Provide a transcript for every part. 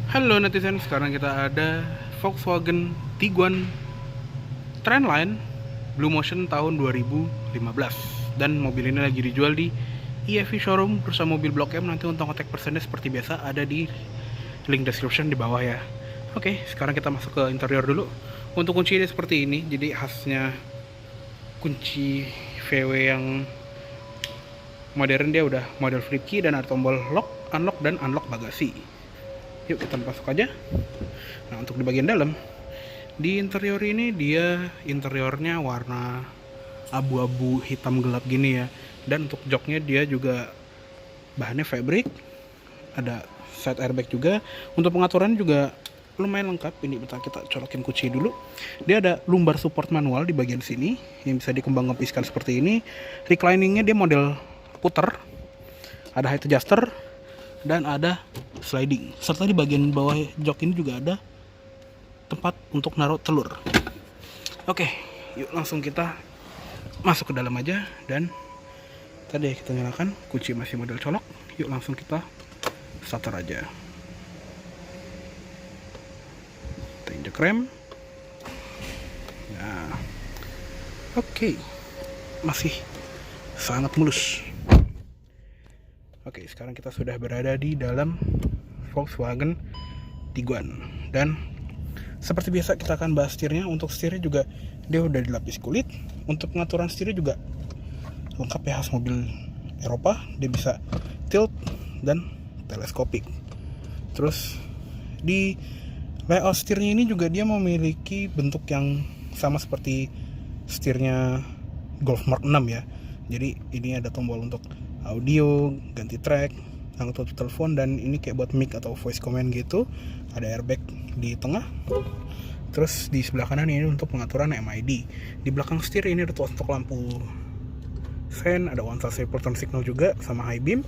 Halo netizen, sekarang kita ada Volkswagen Tiguan Trendline Blue Motion tahun 2015. Dan mobil ini lagi dijual di EFV Showroom bersama mobil Blok M. Nanti untuk kontak personnya seperti biasa ada di link description di bawah ya. Oke, sekarang kita masuk ke interior dulu. Untuk kunci ini seperti ini, jadi khasnya kunci VW yang modern, dia udah model flip key dan ada tombol lock, unlock, dan unlock bagasi. Yuk kita masuk aja. Nah, untuk di bagian dalam, di interior ini dia interiornya warna abu-abu hitam gelap gini ya. Dan untuk joknya dia juga bahannya fabric, ada side airbag juga. Untuk pengaturan juga lumayan lengkap. Ini bentar kita colokin kunci dulu. Dia ada lumbar support manual di bagian sini yang bisa dikembang-kempiskan seperti ini. Recliningnya dia model puter, ada height adjuster dan ada sliding, serta di bagian bawah jok ini juga ada tempat untuk naruh telur. Oke, yuk langsung kita masuk ke dalam aja. Dan tadi kita nyalakan, kunci masih model colok. Yuk langsung kita starter aja. Kita injek rem. Nah, oke, masih sangat mulus. Oke, sekarang kita sudah berada di dalam Volkswagen Tiguan. Dan seperti biasa kita akan bahas setirnya. Untuk setirnya juga dia udah dilapis kulit. Untuk pengaturan setirnya juga lengkap ya, khas mobil Eropa. Dia bisa tilt dan teleskopik. Terus di layout setirnya ini juga dia memiliki bentuk yang sama seperti setirnya Golf Mark 6 ya. Jadi ini ada tombol untuk audio, ganti track, angkat telepon, dan ini kayak buat mic atau voice command gitu. Ada airbag di tengah. Terus di sebelah kanan ini untuk pengaturan MID. Di belakang setir ini ada untuk lampu sen, ada one touch remote turn signal juga sama high beam.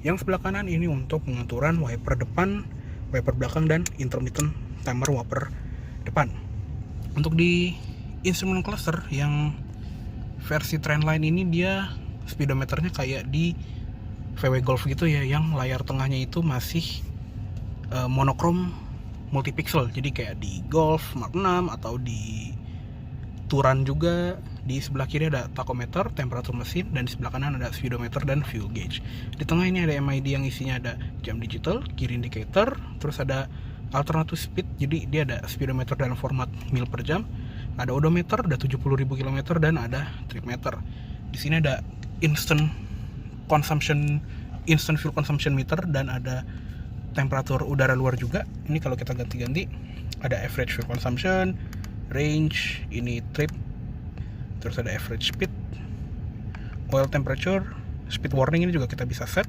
Yang sebelah kanan ini untuk pengaturan wiper depan, wiper belakang, dan intermittent timer wiper depan. Untuk di instrument cluster yang versi Trendline ini dia speedometernya kayak di VW Golf gitu ya, yang layar tengahnya itu masih monokrom multipixel. Jadi kayak di Golf Mark 6 atau di Touran juga. Di sebelah kiri ada tachometer, temperatur mesin, dan di sebelah kanan ada speedometer dan fuel gauge. Di tengah ini ada MID yang isinya ada jam digital, gear indicator, terus ada alternative speed, jadi dia ada speedometer dalam format mil per jam, ada odometer, ada 70.000 km, dan ada trip meter. Di sini ada instant fuel consumption meter, dan ada temperatur udara luar juga. Ini kalau kita ganti-ganti ada average fuel consumption, range, ini trip, terus ada average speed, oil temperature, speed warning ini juga kita bisa set,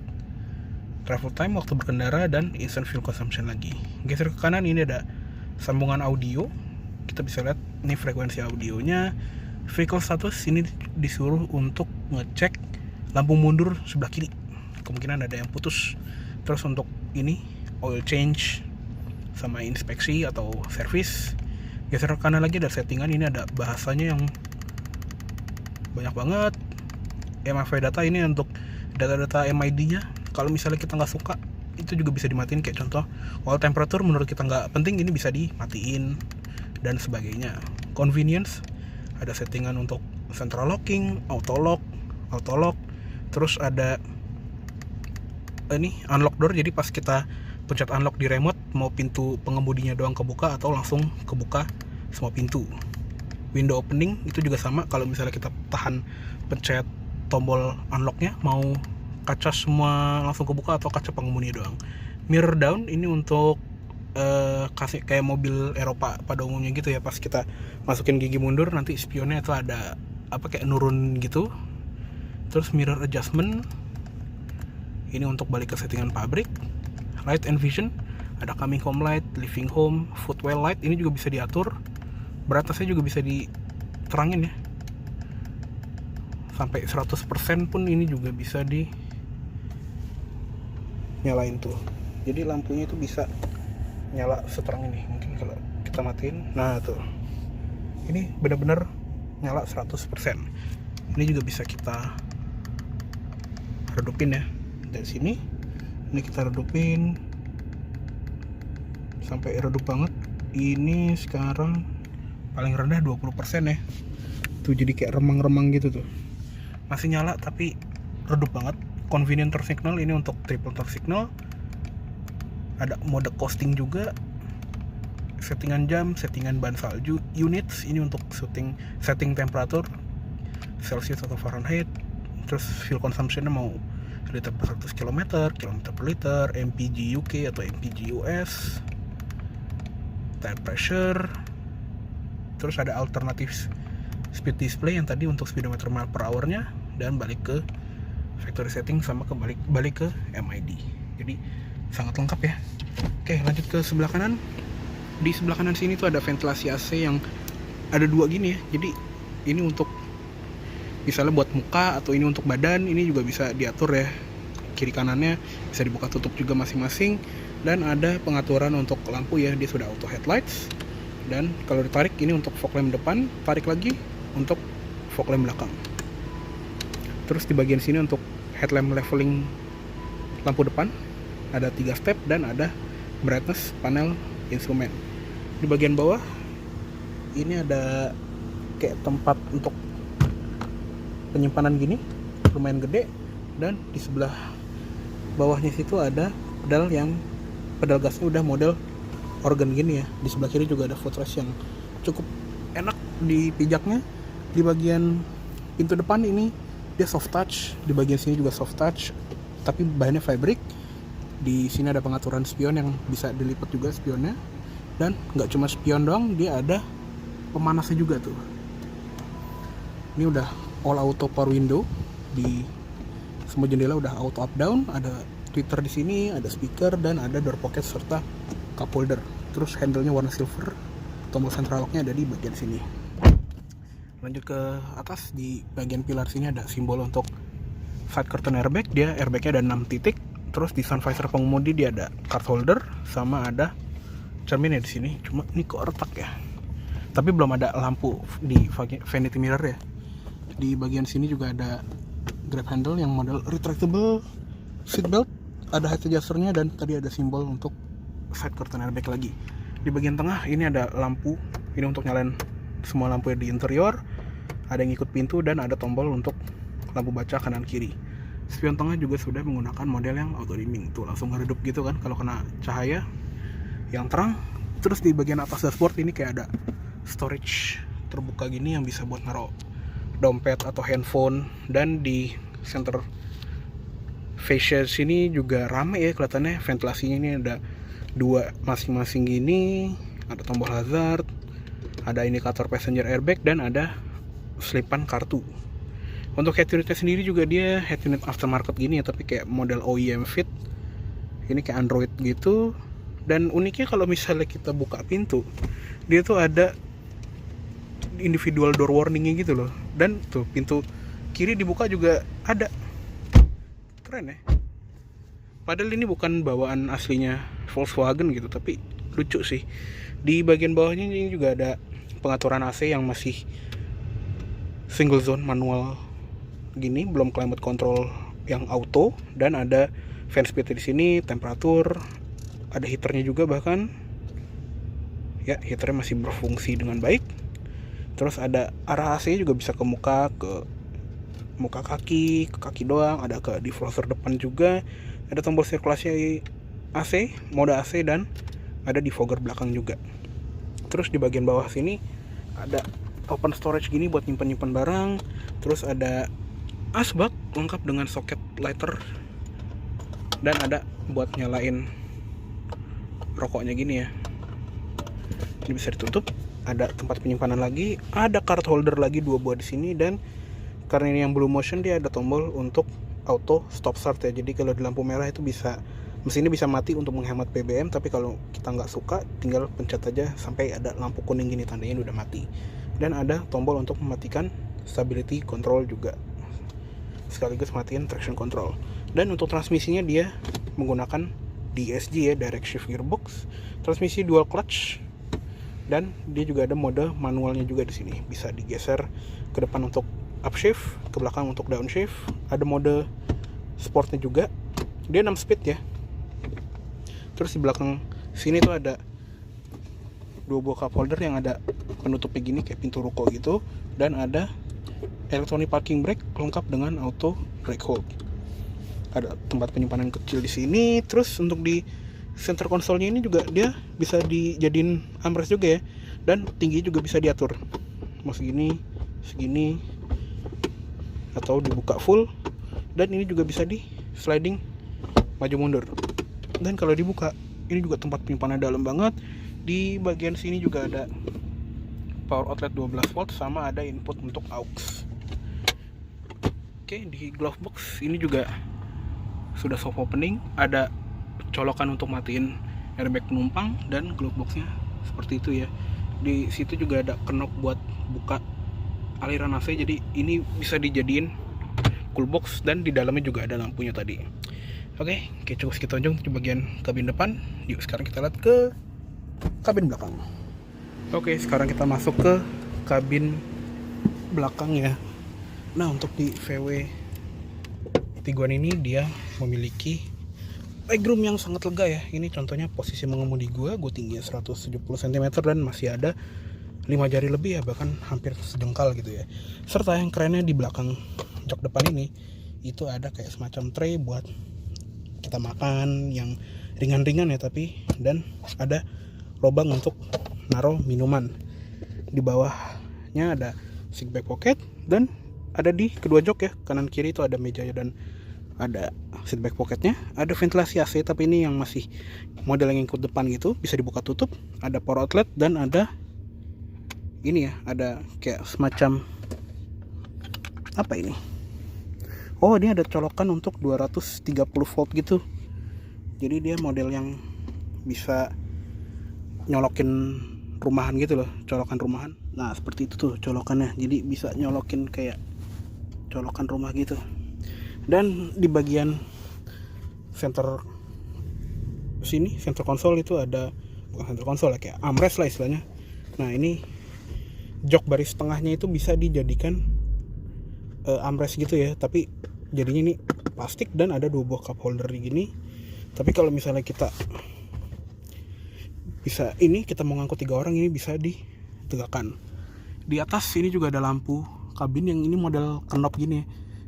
travel time, waktu berkendara, dan instant fuel consumption lagi. Geser ke kanan ini ada sambungan audio. Kita bisa lihat ini frekuensi audionya. Vehicle status ini disuruh untuk ngecek lampu mundur sebelah kiri, kemungkinan ada yang putus. Terus untuk ini oil change sama inspeksi atau service. Geser ke kanan lagi ada settingan, ini ada bahasanya yang banyak banget. MFI data ini untuk data-data MID nya. Kalau misalnya kita nggak suka, itu juga bisa dimatiin. Kayak contoh oil temperature menurut kita nggak penting, ini bisa dimatiin dan sebagainya. Convenience, ada settingan untuk central locking, auto lock, terus ada ini unlock door. Jadi pas kita pencet unlock di remote, mau pintu pengemudinya doang kebuka atau langsung kebuka semua pintu. Window opening itu juga sama, kalau misalnya kita tahan pencet tombol unlocknya, mau kaca semua langsung kebuka atau kaca pengemudinya doang. Mirror down ini untuk kasih kayak mobil Eropa pada umumnya gitu ya, pas kita masukin gigi mundur nanti spionnya itu ada apa kayak nurun gitu. Terus mirror adjustment ini untuk balik ke settingan pabrik. Light and vision, ada coming home light, living home, footwell light, ini juga bisa diatur. Beratasnya juga bisa diterangin ya, sampai 100% pun ini juga bisa di nyalain tuh. Jadi lampunya itu bisa nyala seterang ini. Mungkin kalau kita matiin, nah tuh, ini benar-benar nyala 100%. Ini juga bisa kita redupin ya dari sini. Ini kita redupin sampai redup banget. Ini sekarang paling rendah 20% ya. Tuh jadi kayak remang-remang gitu tuh. Masih nyala tapi redup banget. Convenient turn signal ini untuk triple turn signal. Ada mode coasting juga. Settingan jam, settingan ban salju, units ini untuk setting temperatur Celsius atau Fahrenheit. Terus fuel consumption-nya mau liter per 100 km, kilometer per liter, MPG UK atau MPG US, tire pressure. Terus ada alternatif speed display yang tadi untuk speedometer mile per hour-nya, dan balik ke factory setting sama balik ke MID. Jadi sangat lengkap ya. Oke, lanjut ke sebelah kanan. Di sebelah kanan sini tuh ada ventilasi AC yang ada dua gini ya. Jadi ini untuk misalnya buat muka atau ini untuk badan, ini juga bisa diatur ya. Kiri kanannya bisa dibuka tutup juga masing-masing. Dan ada pengaturan untuk lampu ya, dia sudah auto headlights. Dan kalau ditarik ini untuk fog lamp depan, tarik lagi untuk fog lamp belakang. Terus di bagian sini untuk headlamp leveling lampu depan ada 3 step dan ada brightness panel instrumen. Di bagian bawah ini ada kayak tempat untuk penyimpanan gini, lumayan gede. Dan di sebelah bawahnya situ ada pedal gasnya udah model organ gini ya. Di sebelah kiri juga ada footrest yang cukup enak dipijaknya. Di bagian pintu depan ini dia soft touch, di bagian sini juga soft touch tapi bahannya fabric. Di sini ada pengaturan spion yang bisa dilipat juga spionnya. Dan nggak cuma spion doang, dia ada pemanasnya juga tuh. Ini udah all auto power window, di semua jendela udah auto up down, ada tweeter di sini, ada speaker, dan ada door pocket serta cup holder. Terus handle-nya warna silver, tombol central lock-nya ada di bagian sini. Lanjut ke atas, di bagian pilar sini ada simbol untuk side curtain airbag. Dia airbagnya ada 6 titik. Terus di sun visor pengemudi dia ada card holder sama ada cerminnya di sini. Cuma ini kok retak ya. Tapi belum ada lampu di vanity mirror ya. Di bagian sini juga ada grab handle yang model retractable seatbelt, ada height adjusternya, dan tadi ada simbol untuk side curtain airbag lagi. Di bagian tengah ini ada lampu, ini untuk nyalain semua lampu yang di interior. Ada yang ikut pintu dan ada tombol untuk lampu baca kanan kiri. Spion tengah juga sudah menggunakan model yang auto dimming, tuh langsung ngeredup gitu kan kalau kena cahaya yang terang. Terus di bagian atas dashboard ini kayak ada storage terbuka gini yang bisa buat naruh dompet atau handphone. Dan di center fascia sini juga rame ya kelihatannya. Ventilasinya ini ada 2 masing-masing gini, ada tombol hazard, ada indikator passenger airbag, dan ada selipan kartu. Untuk head unitnya sendiri juga dia head unit aftermarket gini ya, tapi kayak model OEM fit. Ini kayak Android gitu. Dan uniknya kalau misalnya kita buka pintu, dia tuh ada individual door warningnya gitu loh. Dan tuh pintu kiri dibuka juga ada. Keren ya. Padahal ini bukan bawaan aslinya Volkswagen gitu, tapi lucu sih. Di bagian bawahnya ini juga ada pengaturan AC yang masih single zone manual gini, belum climate control yang auto. Dan ada fan speed di sini, temperatur, ada heaternya juga bahkan. Ya, heaternya masih berfungsi dengan baik. Terus ada arah AC juga bisa ke muka kaki, ke kaki doang, ada ke defroster depan juga. Ada tombol sirkulasi AC, mode AC, dan ada defogger belakang juga. Terus di bagian bawah sini ada open storage gini buat nyimpan barang. Terus ada asbak lengkap dengan soket lighter, dan ada buat nyalain rokoknya gini ya. Ini bisa ditutup. Ada tempat penyimpanan lagi, ada card holder lagi 2 buah di sini. Dan karena ini yang blue motion, dia ada tombol untuk auto stop start ya. Jadi kalau di lampu merah itu mesinnya bisa mati untuk menghemat BBM. Tapi kalau kita nggak suka, tinggal pencet aja sampai ada lampu kuning gini, tandanya udah mati. Dan ada tombol untuk mematikan stability control juga, sekaligus matiin traction control. Dan untuk transmisinya dia menggunakan DSG ya, direct shift gearbox. Transmisi dual clutch. Dan dia juga ada mode manualnya juga di sini. Bisa digeser ke depan untuk upshift, ke belakang untuk downshift. Ada mode sportnya juga. Dia 6 speed ya. Terus di belakang sini tuh ada 2 buah cup holder yang ada penutupnya gini kayak pintu ruko gitu, dan ada electronic parking brake lengkap dengan auto brake hold. Ada tempat penyimpanan kecil di sini. Terus untuk di center console-nya ini juga dia bisa dijadiin armrest juga ya, dan tingginya juga bisa diatur mau segini atau dibuka full, dan ini juga bisa di sliding maju mundur. Dan kalau dibuka, ini juga tempat penyimpanan dalam banget. Di bagian sini juga ada power outlet 12 volt sama ada input untuk aux. Oke, di glove box ini juga sudah soft opening, ada colokan untuk matiin airbag penumpang, dan glove boxnya seperti itu ya. Di situ juga ada knob buat buka aliran AC, jadi ini bisa dijadiin cool box, dan di dalamnya juga ada lampunya tadi. Oke, cukup segitu aja di bagian kabin depan. Yuk sekarang kita lihat ke kabin belakang. Oke, sekarang kita masuk ke kabin belakang ya. Nah, untuk di VW Tiguan ini dia memiliki legroom yang sangat lega ya. Ini contohnya posisi mengemudi gue tinggi 170 cm dan masih ada 5 jari lebih ya, bahkan hampir sejengkal gitu ya. Serta yang kerennya di belakang jok depan ini itu ada kayak semacam tray buat kita makan yang ringan-ringan ya, tapi dan ada lubang untuk naruh minuman. Di bawahnya ada seat back pocket, dan ada di kedua jok ya, kanan kiri itu ada meja dan ada seat back pocketnya. Ada ventilasi AC, tapi ini yang masih model yang ikut depan gitu, bisa dibuka tutup. Ada power outlet, dan ada ini ya, ada kayak semacam apa ini? Oh, ini ada colokan untuk 230 volt gitu. Jadi dia model yang bisa nyolokin rumahan gitu loh, colokan rumahan. Nah, seperti itu tuh colokannya. Jadi bisa nyolokin kayak colokan rumah gitu. Dan di bagian center sini, center konsol itu ada, bukan center konsol ya, kayak armrest lah istilahnya. Nah, ini jok baris tengahnya itu bisa dijadikan armrest gitu ya, tapi jadinya ini plastik dan ada 2 buah cup holder gini. Tapi kalau misalnya kita bisa ini, kita mau ngangkut 3 orang, ini bisa ditegakkan. Di atas ini juga ada lampu kabin yang ini model knob gini ya.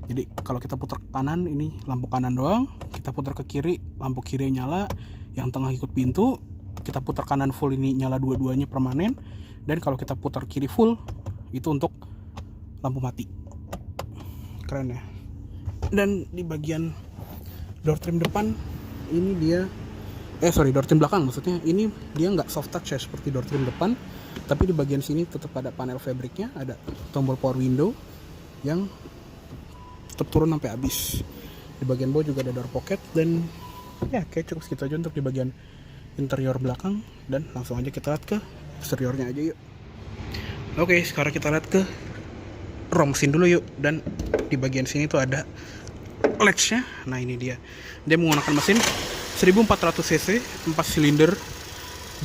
Jadi kalau kita putar ke kanan, ini lampu kanan doang. Kita putar ke kiri, lampu kiri nyala, yang tengah ikut pintu. Kita putar kanan full, ini nyala dua-duanya permanen. Dan kalau kita putar kiri full, itu untuk lampu mati. Keren ya. Dan di bagian door trim depan ini dia door trim belakang maksudnya, ini dia nggak soft touch ya seperti door trim depan, tapi di bagian sini tetap ada panel fabriknya, ada tombol power window yang tetap turun sampai habis. Di bagian bawah juga ada door pocket, dan ya kayak cukup segitu aja untuk di bagian interior belakang. Dan langsung aja kita lihat ke eksteriornya aja yuk. Oke, sekarang kita lihat ke rom mesin dulu yuk. Dan di bagian sini tuh ada latch-nya. Nah, ini dia menggunakan mesin 1400 cc 4 silinder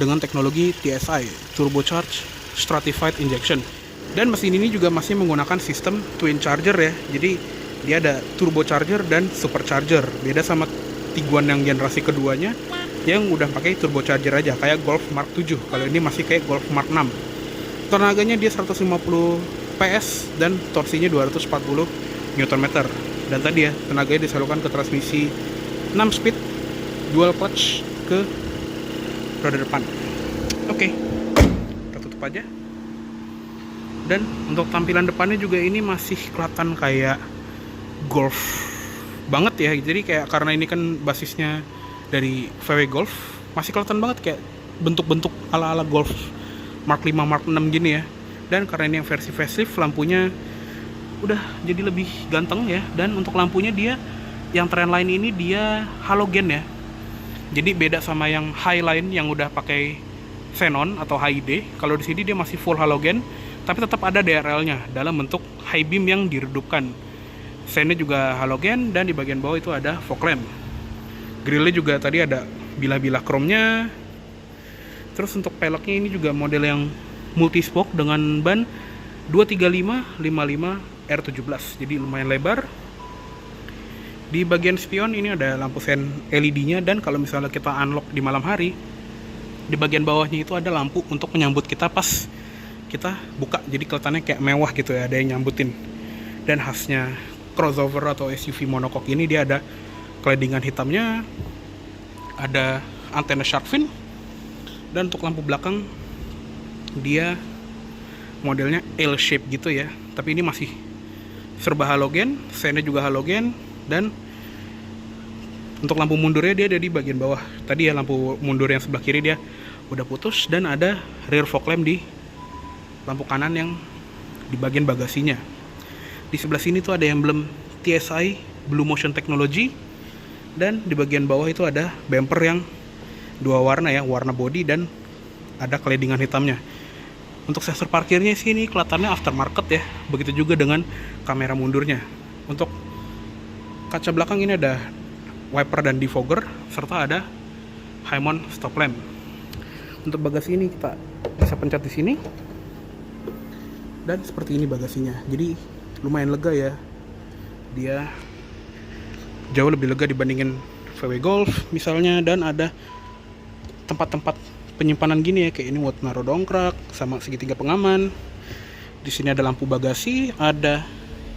dengan teknologi TSI, turbocharged stratified injection. Dan mesin ini juga masih menggunakan sistem twin charger ya. Jadi dia ada turbocharger dan supercharger. Beda sama Tiguan yang generasi keduanya yang udah pakai turbocharger aja kayak Golf Mark 7. Kalau ini masih kayak Golf Mark 6. Tenaganya dia 150 PS dan torsinya 240 Nm. Dan tadi ya, tenaganya disalurkan ke transmisi 6 speed dual clutch ke roda depan. Oke, kita tutup aja. Dan untuk tampilan depannya juga ini masih kelihatan kayak Golf banget ya. Jadi kayak karena ini kan basisnya dari VW Golf, masih kelihatan banget kayak bentuk-bentuk ala-ala Golf Mark 5, Mark 6 gini ya. Dan karena ini yang versi facelift, lampunya udah jadi lebih ganteng ya. Dan untuk lampunya dia yang Trendline ini dia halogen ya. Jadi beda sama yang Highline yang udah pakai xenon atau HID. Kalau di sini dia masih full halogen, tapi tetap ada DRL-nya dalam bentuk high beam yang diredupkan. Sennya juga halogen, dan di bagian bawah itu ada fog lamp. Grillnya juga tadi ada bilah-bilah chrome-nya. Terus untuk peleknya ini juga model yang multi spoke dengan ban 235 55 R17, jadi lumayan lebar. Di bagian spion ini ada lampu sen LED-nya, dan kalau misalnya kita unlock di malam hari, Di bagian bawahnya itu ada lampu untuk menyambut kita pas kita buka, jadi kelihatannya kayak mewah gitu ya, ada yang nyambutin. Dan khasnya crossover atau SUV monocoque ini, dia ada claddingan hitamnya, ada antena shark fin, dan untuk lampu belakang dia modelnya L shape gitu ya, tapi ini masih serba halogen, sennya juga halogen. Dan untuk lampu mundurnya dia ada di bagian bawah. Tadi ya lampu mundur yang sebelah kiri dia udah putus, dan ada rear fog lamp di lampu kanan yang di bagian bagasinya. Di sebelah sini tuh ada emblem TSI Blue Motion Technology, dan di bagian bawah itu ada bumper yang dua warna ya, warna body dan ada claddingan hitamnya. Untuk sensor parkirnya sih ini kelihatannya aftermarket ya, begitu juga dengan kamera mundurnya. Untuk kaca belakang ini ada wiper dan defogger, serta ada high mount stop lamp. Untuk bagasi ini kita bisa pencet di sini, dan seperti ini bagasinya. Jadi lumayan lega ya, dia jauh lebih lega dibandingin VW Golf misalnya. Dan ada tempat-tempat penyimpanan gini ya, kayak ini buat naruh dongkrak sama segitiga pengaman. Di sini ada lampu bagasi, ada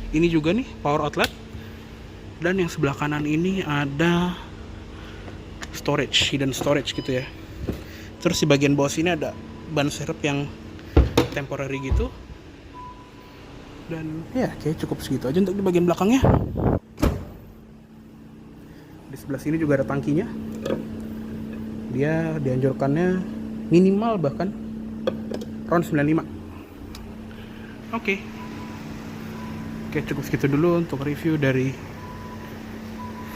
ini juga nih power outlet, dan yang sebelah kanan ini ada storage, hidden storage gitu ya. Terus di bagian bawah sini ada ban serep yang temporary gitu. Dan ya kayak cukup segitu aja untuk di bagian belakangnya. Di sebelah sini juga ada tangkinya. Dia dianjurkannya minimal bahkan round 95. Oke, cukup segitu dulu untuk review dari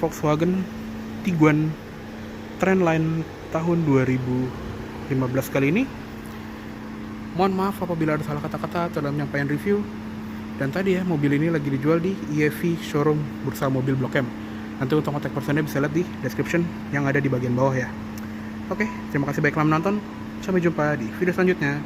Volkswagen Tiguan Trendline tahun 2015 kali ini. Mohon maaf apabila ada salah kata-kata dalam penyampaian review. Dan tadi ya, mobil ini lagi dijual di EV Showroom Bursa Mobil Blok M. Nanti untuk kontak personnya bisa lihat di description yang ada di bagian bawah ya. Oke, terima kasih baiklah menonton. Sampai jumpa di video selanjutnya.